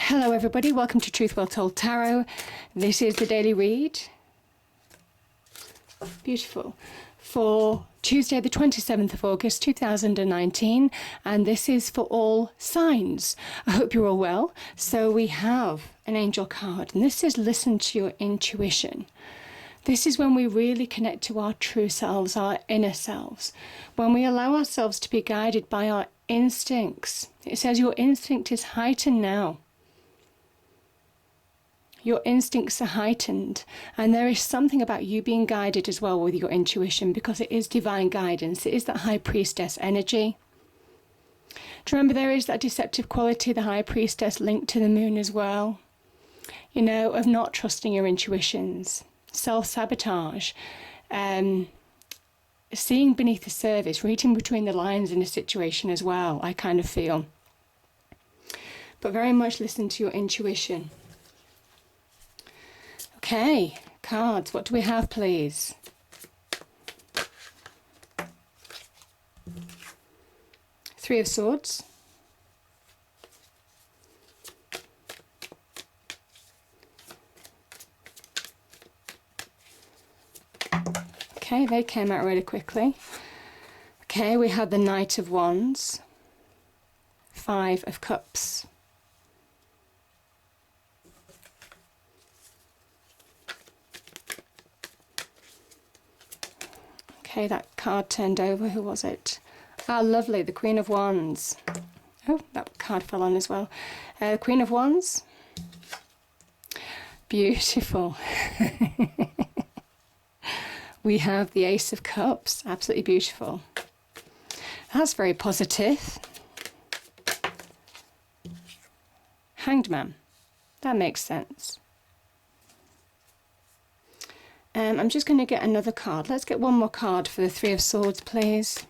Hello everybody, welcome to Truth Well Told Tarot. This is the daily read. Beautiful. For Tuesday the 27th of August 2019, and this is for all signs. I hope you're all well. So we have an angel card, and this says listen to your intuition. This is when we really connect to our true selves, our inner selves. When we allow ourselves to be guided by our instincts. It says your instinct is heightened now. Your instincts are heightened, and there is something about you being guided as well with your intuition, because it is divine guidance. It is that high priestess energy. Do you remember there is that deceptive quality, the high priestess linked to the moon as well? You know, of not trusting your intuitions, self-sabotage, seeing beneath the surface, reading between the lines in a situation as well, I kind of feel. But very much listen to your intuition. Okay, cards, what do we have, please? Three of Swords. Okay, they came out really quickly. Okay, we have the Knight of Wands. Five of Cups. Okay, that card turned over. Who was it? Ah, lovely, the Queen of Wands. Oh, that card fell on as well. Queen of Wands. Beautiful. We have the Ace of Cups. Absolutely beautiful. That's very positive. Hanged Man. That makes sense. I'm just going to get another card. Let's get one more card for the Three of Swords, please.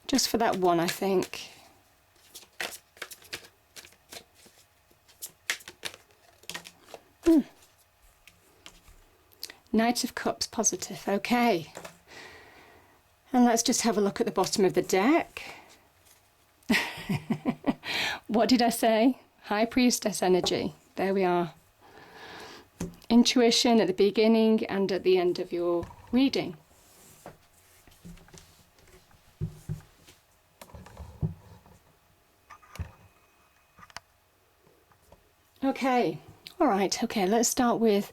Just for that one, I think. Knight of Cups, positive. Okay. And let's just have a look at the bottom of the deck. What did I say? High Priestess energy. There we are. Intuition at the beginning and at the end of your reading. Okay, all right, okay, let's start with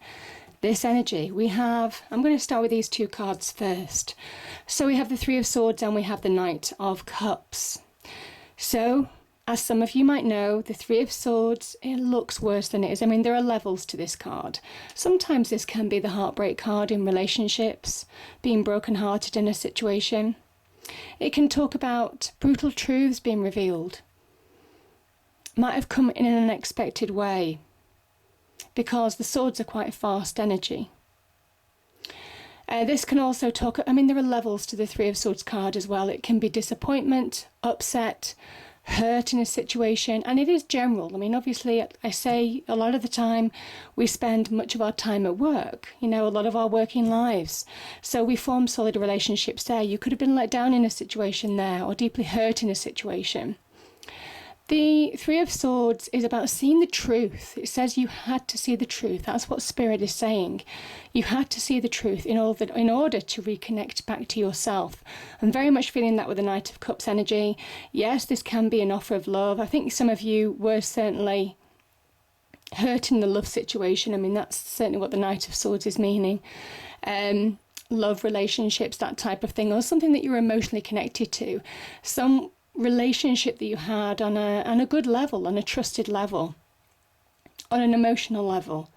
this energy. We have, I'm going to start with these two cards first. So we have the Three of Swords and we have the Knight of Cups. So, as some of you might know, the Three of Swords, it looks worse than it is. I mean, there are levels to this card. Sometimes this can be the heartbreak card in relationships, being brokenhearted in a situation. It can talk about brutal truths being revealed. Might have come in an unexpected way, because the swords are quite fast energy. This can also talk, I mean, there are levels to the Three of Swords card as well. It can be disappointment, upset, hurt in a situation, and it is general. I mean, obviously, I say a lot of the time we spend much of our time at work, you know, a lot of our working lives. So we form solid relationships there. You could have been let down in a situation there, or deeply hurt in a situation. The Three of Swords is about seeing the truth. It says you had to see the truth. That's what Spirit is saying. You had to see the truth in order to reconnect back to yourself. I'm very much feeling that with the Knight of Cups energy. Yes, this can be an offer of love. I think some of you were certainly hurt in the love situation. I mean, that's certainly what the Knight of Swords is meaning. Love, relationships, that type of thing, or something that you're emotionally connected to. Some relationship that you had on a good level, on a trusted level, on an emotional level.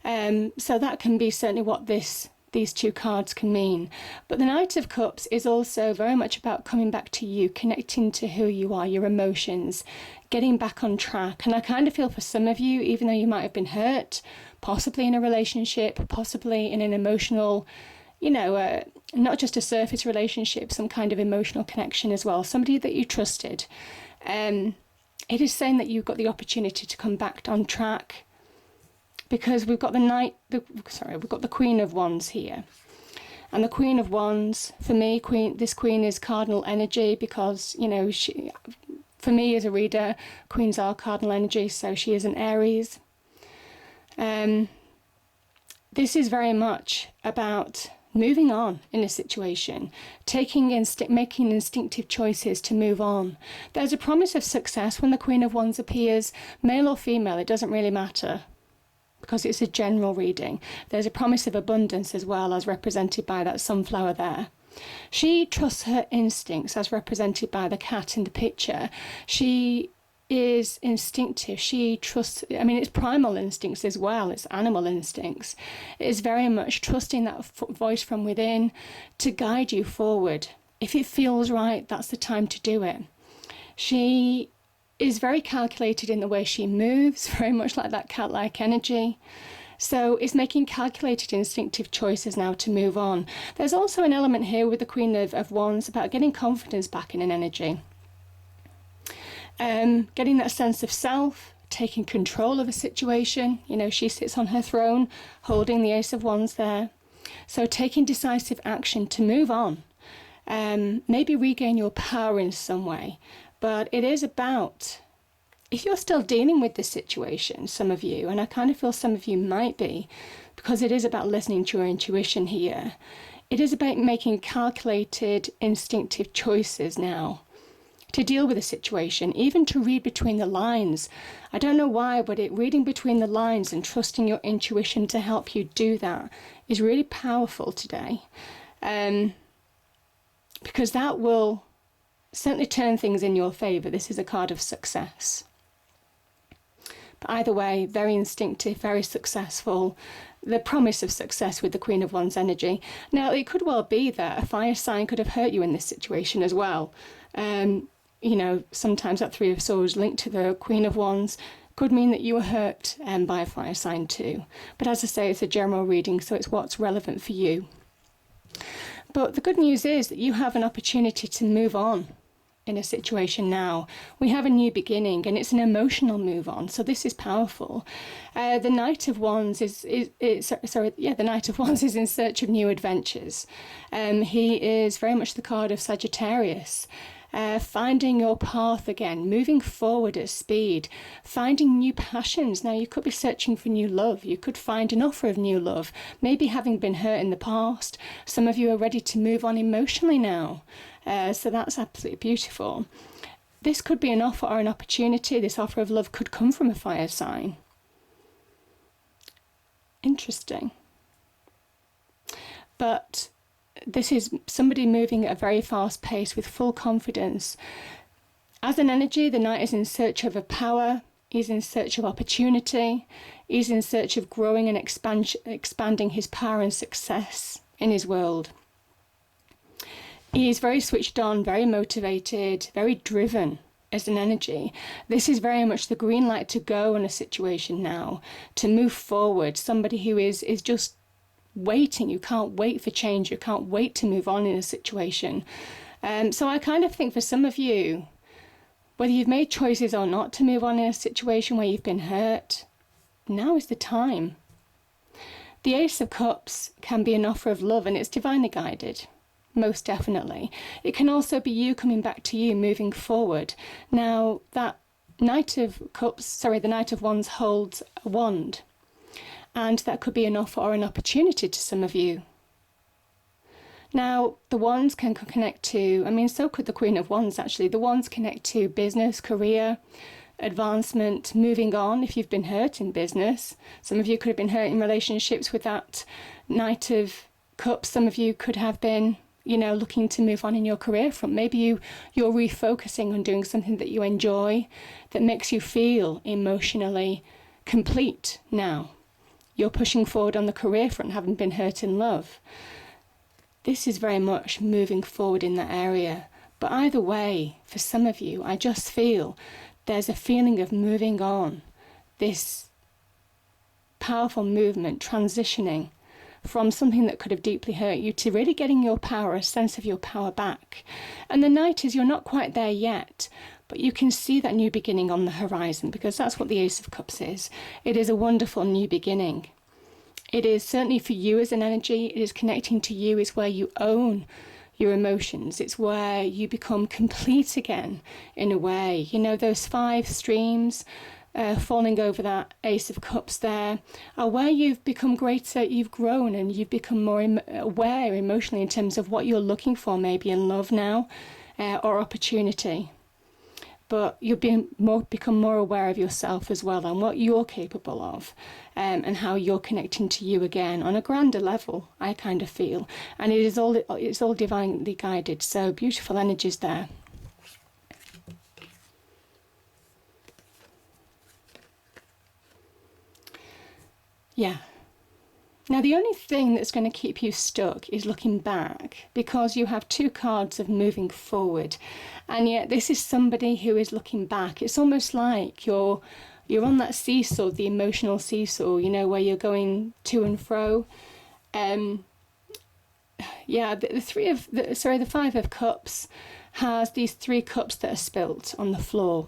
So that can be certainly what these two cards can mean. But the Knight of Cups is also very much about coming back to you, connecting to who you are, your emotions, getting back on track. And I kind of feel for some of you, even though you might have been hurt, possibly in a relationship, possibly in an emotional, you know, not just a surface relationship, some kind of emotional connection as well, somebody that you trusted. It is saying that you've got the opportunity to come back on track, because we've got we've got the Queen of Wands here. And the Queen of Wands, for me, this Queen is cardinal energy, because, you know, For me as a reader, Queens are cardinal energy, so she is an Aries. This is very much about moving on in a situation, making instinctive choices to move on. There's a promise of success when the Queen of Wands appears, male or female, it doesn't really matter, because it's a general reading. There's a promise of abundance as well, as represented by that sunflower there. She trusts her instincts, as represented by the cat in the picture. She is instinctive. She trusts, it's primal instincts as well. It's animal instincts. It is very much trusting that voice from within to guide you forward. If it feels right, that's the time to do it. She is very calculated in the way she moves, very much like that cat-like energy. So it's making calculated instinctive choices now to move on. There's also an element here with the Queen of Wands about getting confidence back in an energy. Getting that sense of self, taking control of a situation. She sits on her throne holding the Ace of Wands there. So taking decisive action to move on. Maybe regain your power in some way. But it is about, if you're still dealing with this situation, some of you, and I kind of feel some of you might be, because it is about listening to your intuition here. It is about making calculated, instinctive choices now to deal with a situation, even to read between the lines. I don't know why, but reading between the lines and trusting your intuition to help you do that is really powerful today. Because that will certainly turn things in your favour. This is a card of success. But either way, very instinctive, very successful. The promise of success with the Queen of Wands energy. Now, it could well be that a fire sign could have hurt you in this situation as well. Sometimes that Three of Swords linked to the Queen of Wands could mean that you were hurt by a fire sign too. But as I say, it's a general reading, so it's what's relevant for you. But the good news is that you have an opportunity to move on in a situation now. We have a new beginning, and it's an emotional move on, so this is powerful. The Knight of Wands the Knight of Wands is in search of new adventures. He is very much the card of Sagittarius. Finding your path again, moving forward at speed, finding new passions. Now, you could be searching for new love. You could find an offer of new love, maybe having been hurt in the past. Some of you are ready to move on emotionally now. So that's absolutely beautiful. This could be an offer or an opportunity. This offer of love could come from a fire sign. Interesting. But this is somebody moving at a very fast pace with full confidence. As an energy, the Knight is in search of a power. He's in search of opportunity. He's in search of growing and expanding his power and success in his world. He is very switched on, very motivated, very driven as an energy. This is very much the green light to go in a situation now, to move forward. Somebody who is just waiting. You can't wait for change. You can't wait to move on in a situation. So I kind of think for some of you, whether you've made choices or not to move on in a situation where you've been hurt, now is the time. The Ace of Cups can be an offer of love, and it's divinely guided, most definitely. It can also be you coming back to you, moving forward. Now, that Knight of Wands holds a wand. And that could be an offer or an opportunity to some of you. Now, the wands can connect to, so could the Queen of Wands actually. The wands connect to business, career, advancement, moving on if you've been hurt in business. Some of you could have been hurt in relationships with that Knight of Cups. Some of you could have been, looking to move on in your career front. Maybe you're refocusing on doing something that you enjoy, that makes you feel emotionally complete now. You're pushing forward on the career front, having been hurt in love. This is very much moving forward in that area. But either way, for some of you, I just feel there's a feeling of moving on. This powerful movement, transitioning from something that could have deeply hurt you to really getting your power, a sense of your power back. And the Knight is, you're not quite there yet, but you can see that new beginning on the horizon, because that's what the Ace of Cups is. It is a wonderful new beginning. It is certainly for you as an energy. It is connecting to you, is where you own your emotions. It's where you become complete again, in a way. You know, those 5 streams falling over that Ace of Cups there are where you've become greater, you've grown, and you've become more aware emotionally in terms of what you're looking for, maybe in love now, or opportunity. But you've become more aware of yourself as well, and what you're capable of, and how you're connecting to you again on a grander level, I kind of feel. And it's all divinely guided, so beautiful energies there. Yeah. Now, the only thing that's going to keep you stuck is looking back, because you have 2 cards of moving forward. And yet this is somebody who is looking back. It's almost like you're on that seesaw, the emotional seesaw, you know, where you're going to and fro. Yeah, the 5 of Cups has these 3 cups that are spilt on the floor.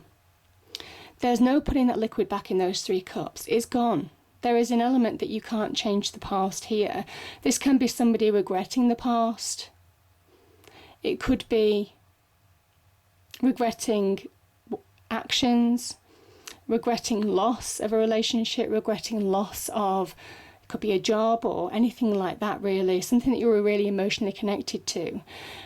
There's no putting that liquid back in those 3 cups. It's gone. There is an element that you can't change the past here. This can be somebody regretting the past. It could be regretting actions, regretting loss of a relationship, regretting loss of, it could be a job or anything like that, really, something that you were really emotionally connected to.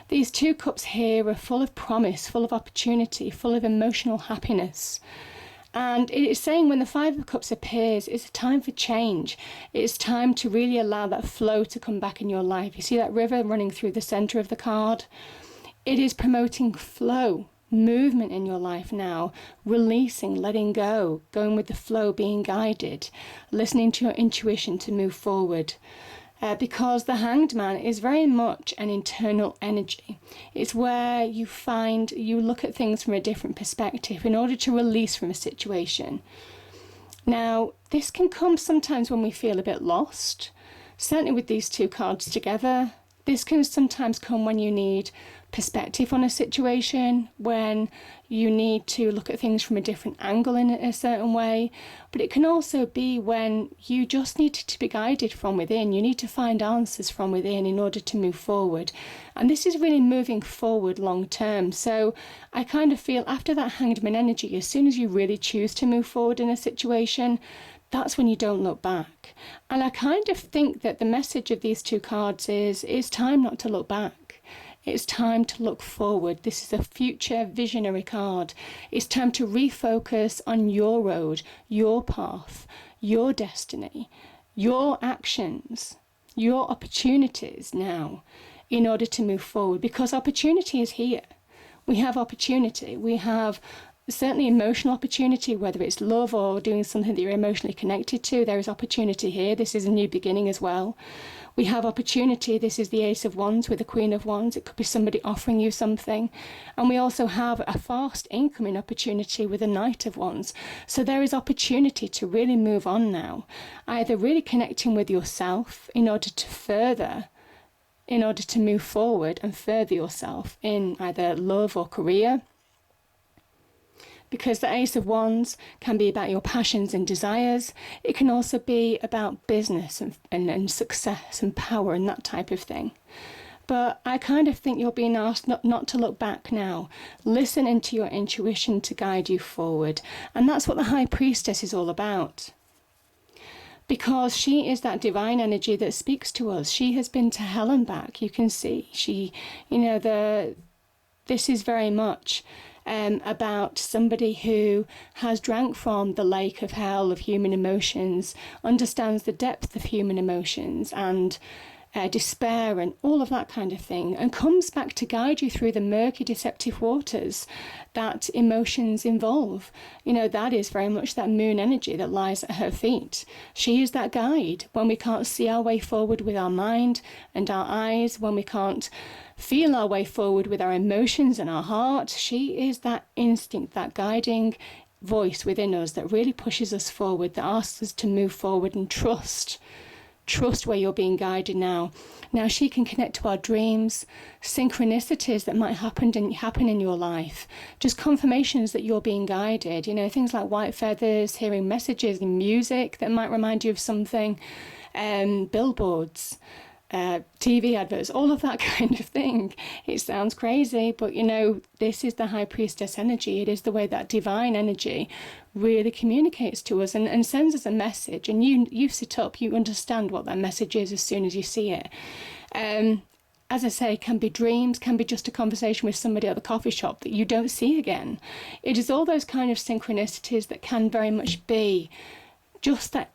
These 2 cups here are full of promise, full of opportunity, full of emotional happiness. And it is saying when the 5 of Cups appears, it's a time for change. It's time to really allow that flow to come back in your life. You see that river running through the centre of the card? It is promoting flow, movement in your life now, releasing, letting go, going with the flow, being guided, listening to your intuition to move forward. Because the Hanged Man is very much an internal energy. It's where you look at things from a different perspective in order to release from a situation. Now, this can come sometimes when we feel a bit lost. Certainly with these 2 cards together, this can sometimes come when you need perspective on a situation, when you need to look at things from a different angle in a certain way. But it can also be when you just need to be guided from within. You need to find answers from within in order to move forward. And this is really moving forward long term. So I kind of feel after that Hanged Man energy, as soon as you really choose to move forward in a situation, that's when you don't look back. And I kind of think that the message of these 2 cards is it's time not to look back. It's time to look forward. This is a future visionary card. It's time to refocus on your road, your path, your destiny, your actions, your opportunities now in order to move forward, because opportunity is here. We have opportunity. We have certainly emotional opportunity, whether it's love or doing something that you're emotionally connected to. There is opportunity here. This is a new beginning as well. We have opportunity. This is the Ace of Wands with the Queen of Wands. It could be somebody offering you something. And we also have a fast incoming opportunity with the Knight of Wands. So there is opportunity to really move on now, either really connecting with yourself in order to move forward and further yourself in either love or career. Because the Ace of Wands can be about your passions and desires. It can also be about business and success and power and that type of thing. But I kind of think you're being asked not to look back now. Listen into your intuition to guide you forward. And that's what the High Priestess is all about. Because she is that divine energy that speaks to us. She has been to hell and back. You can see this is very much about somebody who has drank from the lake of hell of human emotions, understands the depth of human emotions and despair and all of that kind of thing, and comes back to guide you through the murky, deceptive waters that emotions involve. That is very much that moon energy that lies at her feet. She is that guide when we can't see our way forward with our mind and our eyes, when we can't feel our way forward with our emotions and our heart. She is that instinct, that guiding voice within us that really pushes us forward, that asks us to move forward and trust where you're being guided now. Now she can connect to our dreams, synchronicities that might happen in your life, just confirmations that you're being guided, things like white feathers, hearing messages in music that might remind you of something, billboards, TV adverts, all of that kind of thing. It sounds crazy, but you know, this is the high priestess energy. It is the way that divine energy really communicates to us and sends us a message. And you sit up, you understand what that message is as soon as you see it. As I say, can be dreams, can be just a conversation with somebody at the coffee shop that you don't see again. It is all those kind of synchronicities that can very much be just that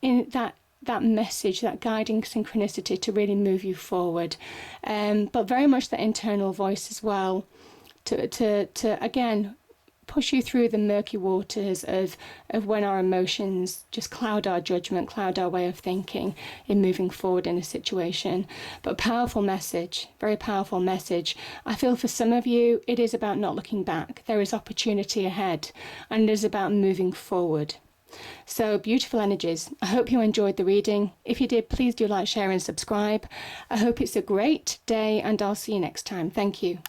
message, that guiding synchronicity to really move you forward. But very much that internal voice as well to again push you through the murky waters of when our emotions just cloud our judgment, cloud our way of thinking in moving forward in a situation. But powerful message, very powerful message. I feel for some of you, it is about not looking back. There is opportunity ahead, and it is about moving forward. So beautiful energies. I hope you enjoyed the reading. If you did, please do like, share and subscribe. I hope it's a great day, and I'll see you next time. Thank you.